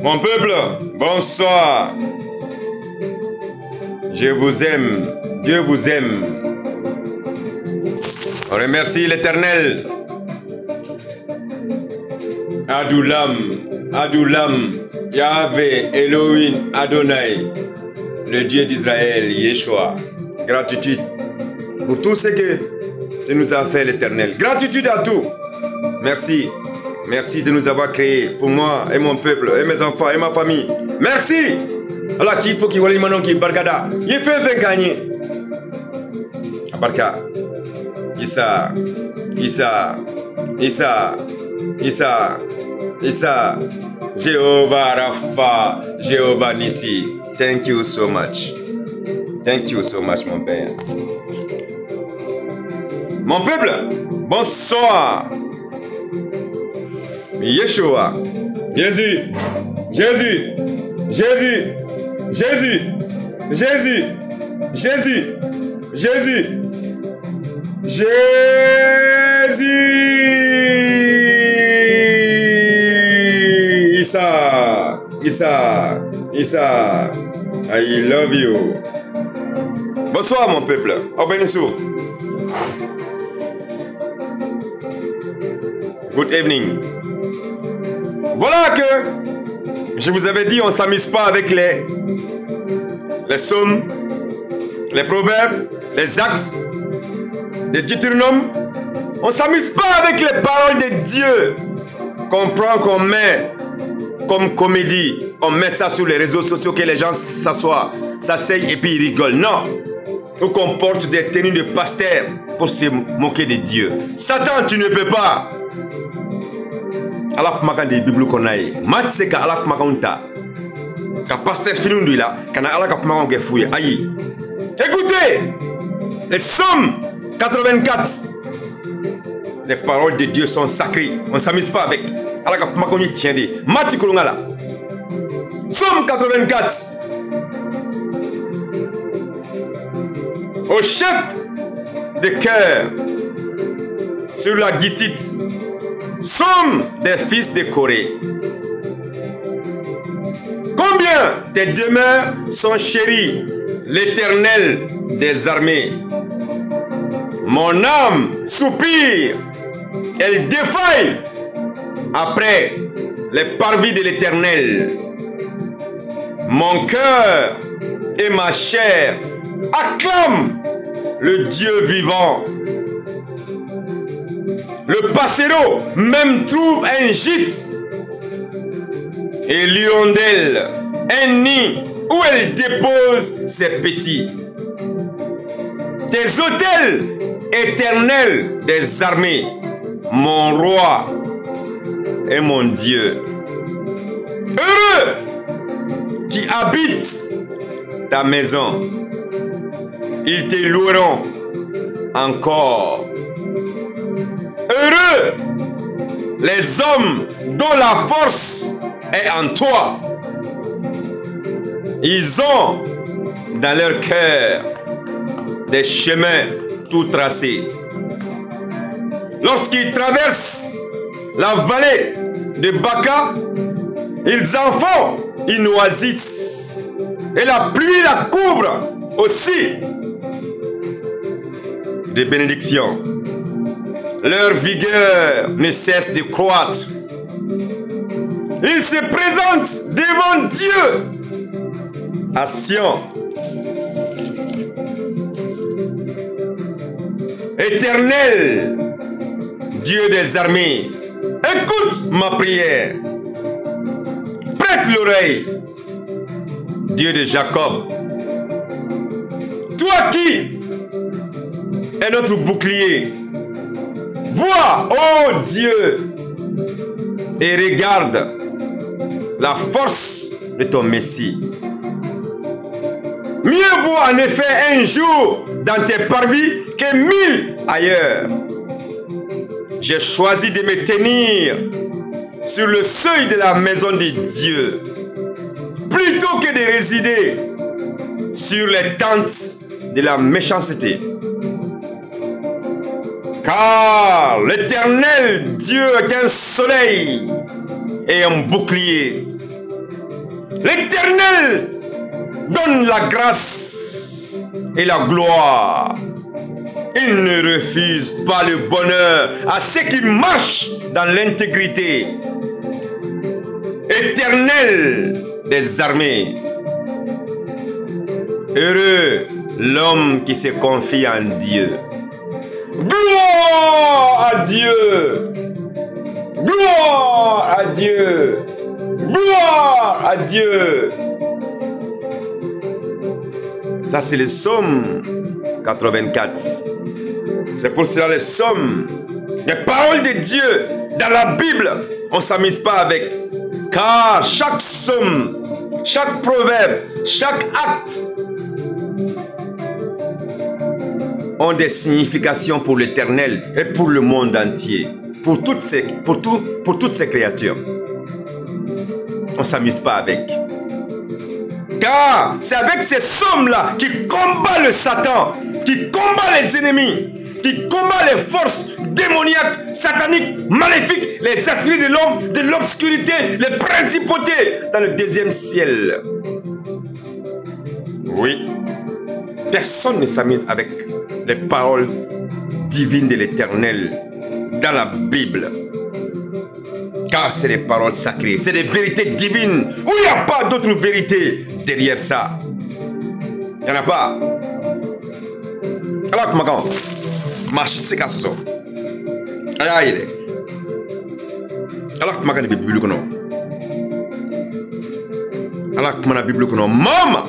Mon peuple, bonsoir. Je vous aime. Dieu vous aime. On remercie l'Éternel. Adoulam, Adoulam, Yahvé, Elohim, Adonai, le Dieu d'Israël, Yeshua. Gratitude pour tout ce que tu nous as fait, l'Éternel. Gratitude à tout. Merci. Merci de nous avoir créés pour moi et mon peuple et mes enfants et ma famille. Merci. Alors qu'il faut qu'il y ait un qui barkada. Il fait 20 gagner. Barka. Issa. Issa. Issa. Issa. Issa. Jehovah Rapha. Jehovah Nissi. Thank you so much. Thank you so much, mon père. Mon peuple, bonsoir. Yeshua. Jésus. Jésus. Jésus. Jésus. Jésus. Jésus. Jésus. Jésus. Issa. Issa. Issa. I love you. Bonsoir mon peuple. Obenisou. Good evening. Voilà que je vous avais dit, on ne s'amuse pas avec les psaumes, les proverbes, les actes, les Deutéronomes. On ne s'amuse pas avec les paroles de Dieu qu'on prend, qu'on met comme comédie. On met ça sur les réseaux sociaux, que les gens s'assoient, s'asseyent et puis ils rigolent. Non. Ou qu'on porte des tenues de pasteur pour se moquer de Dieu. Satan, tu ne peux pas. Allah makan di Bible qu'on a. Mat c'est que Allah makan ta. Ka pasteur finundu là, kana Allah ka makan ke fouye. Aïe. Écoutez, les psaumes 84. Les paroles de Dieu sont sacrées. On ne s'amuse pas avec. Allah ka makan ni tient de. Mati kulunga là. Psaume 84. Au chef de chœur sur la guitite. Somme des fils de Corée. Combien tes demeures sont chéries, l'Éternel des armées. Mon âme soupire, elle défaille après les parvis de l'Éternel. Mon cœur et ma chair acclament le Dieu vivant. Le passereau même trouve un gîte et l'hirondelle un nid où elle dépose ses petits. Tes autels éternels des armées, mon roi et mon Dieu. Heureux qui habitent ta maison, ils te loueront encore. Heureux les hommes dont la force est en toi. Ils ont dans leur cœur des chemins tout tracés. Lorsqu'ils traversent la vallée de Baka, ils en font une oasis. Et la pluie la couvre aussi de bénédictions. Leur vigueur ne cesse de croître. Ils se présentent devant Dieu à Sion. Éternel, Dieu des armées, écoute ma prière. Prête l'oreille, Dieu de Jacob. Toi qui es notre bouclier, vois, ô Dieu, et regarde la force de ton Messie. Mieux vaut en effet un jour dans tes parvis que 1000 ailleurs. J'ai choisi de me tenir sur le seuil de la maison de Dieu, plutôt que de résider sur les tentes de la méchanceté. Car l'Éternel Dieu est un soleil et un bouclier. L'Éternel donne la grâce et la gloire. Il ne refuse pas le bonheur à ceux qui marchent dans l'intégrité. Éternel des armées. Heureux l'homme qui se confie en Dieu. Gloire à Dieu. Gloire à Dieu. Gloire à Dieu. Ça, c'est le psaume 84. C'est pour cela les psaumes, les paroles de Dieu dans la Bible, on ne s'amuse pas avec. Car chaque psaume, chaque proverbe, chaque acte ont des significations pour l'Éternel et pour le monde entier. Pour toutes ces créatures. On ne s'amuse pas avec. Car c'est avec ces psaumes-là qui combat le Satan, qui combat les ennemis, qui combat les forces démoniaques, sataniques, maléfiques, les esprits de l'homme, de l'obscurité, les principautés dans le deuxième ciel. Oui, personne ne s'amuse avec les paroles divines de l'Éternel dans la Bible. Car c'est des paroles sacrées, c'est des vérités divines où il n'y a pas d'autre vérité derrière ça. Il n'y en a pas. Alors, comment marche, c'est qu'à ce soir. Aïe, aïe. Alors, comment la Bible qu'on a. Alors, comment la Bible qu'on a. Maman!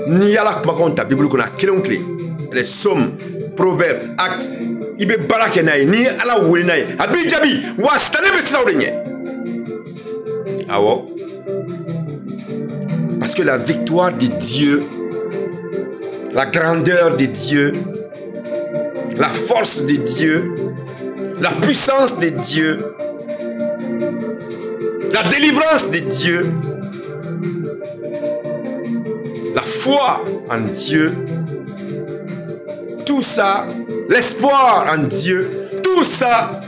Ni alors, comment ta Bible qu'on a. Quel est clé? Les psaumes, proverbes, actes. Il be barake naï, ni ala wuli naï. Abi jabi, wa stane be sa orenye. Ah ouais? Parce que la victoire de Dieu, la grandeur de Dieu, la force de Dieu, la puissance de Dieu, la délivrance de Dieu, la foi en Dieu, tout ça, l'espoir en Dieu, tout ça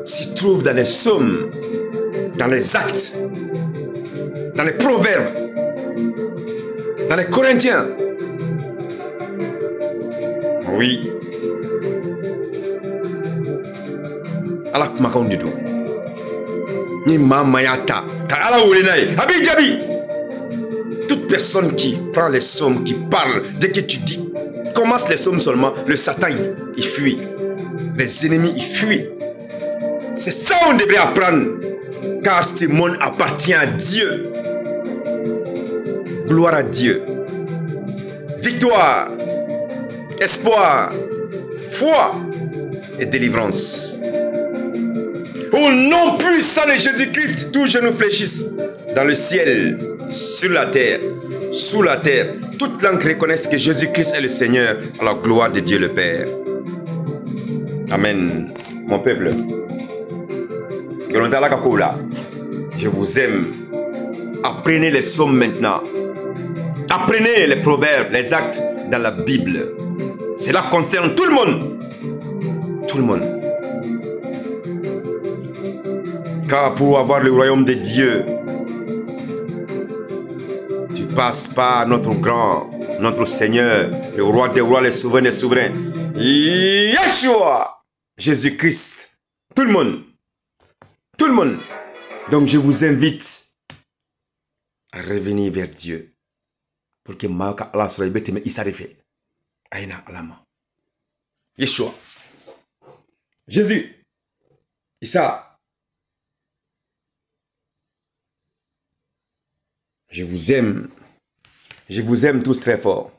s'y trouve dans les psaumes, dans les actes, dans les proverbes, dans les Corinthiens. Oui. Alors, comment on dit tout? Ni mamayata, car ala oulenaï, abi jabi. Toute personne qui prend les psaumes, qui parle, dès que tu dis, commence les psaumes seulement, le Satan il fuit, les ennemis ils fuient. C'est ça qu'on devrait apprendre, car ce monde appartient à Dieu. Gloire à Dieu. Victoire, espoir, foi et délivrance. Au nom puissant de Jésus-Christ, tous genoux fléchissent dans le ciel, sur la terre, sous la terre. Toute langue reconnaisse que Jésus-Christ est le Seigneur, à la gloire de Dieu le Père. Amen. Mon peuple, je vous aime. Apprenez les psaumes maintenant. Apprenez les proverbes, les actes dans la Bible. Cela concerne tout le monde. Tout le monde. Car pour avoir le royaume de Dieu, tu passes par notre grand, notre Seigneur, le roi des rois, le souverain des souverains, Yeshua, Jésus-Christ. Tout le monde. Tout le monde. Donc je vous invite à revenir vers Dieu. Pour que Maka Allah soit bête, mais il s'arrête. Aïna Alama. Yeshua. Jésus. Issa. Je vous aime. Je vous aime tous très fort.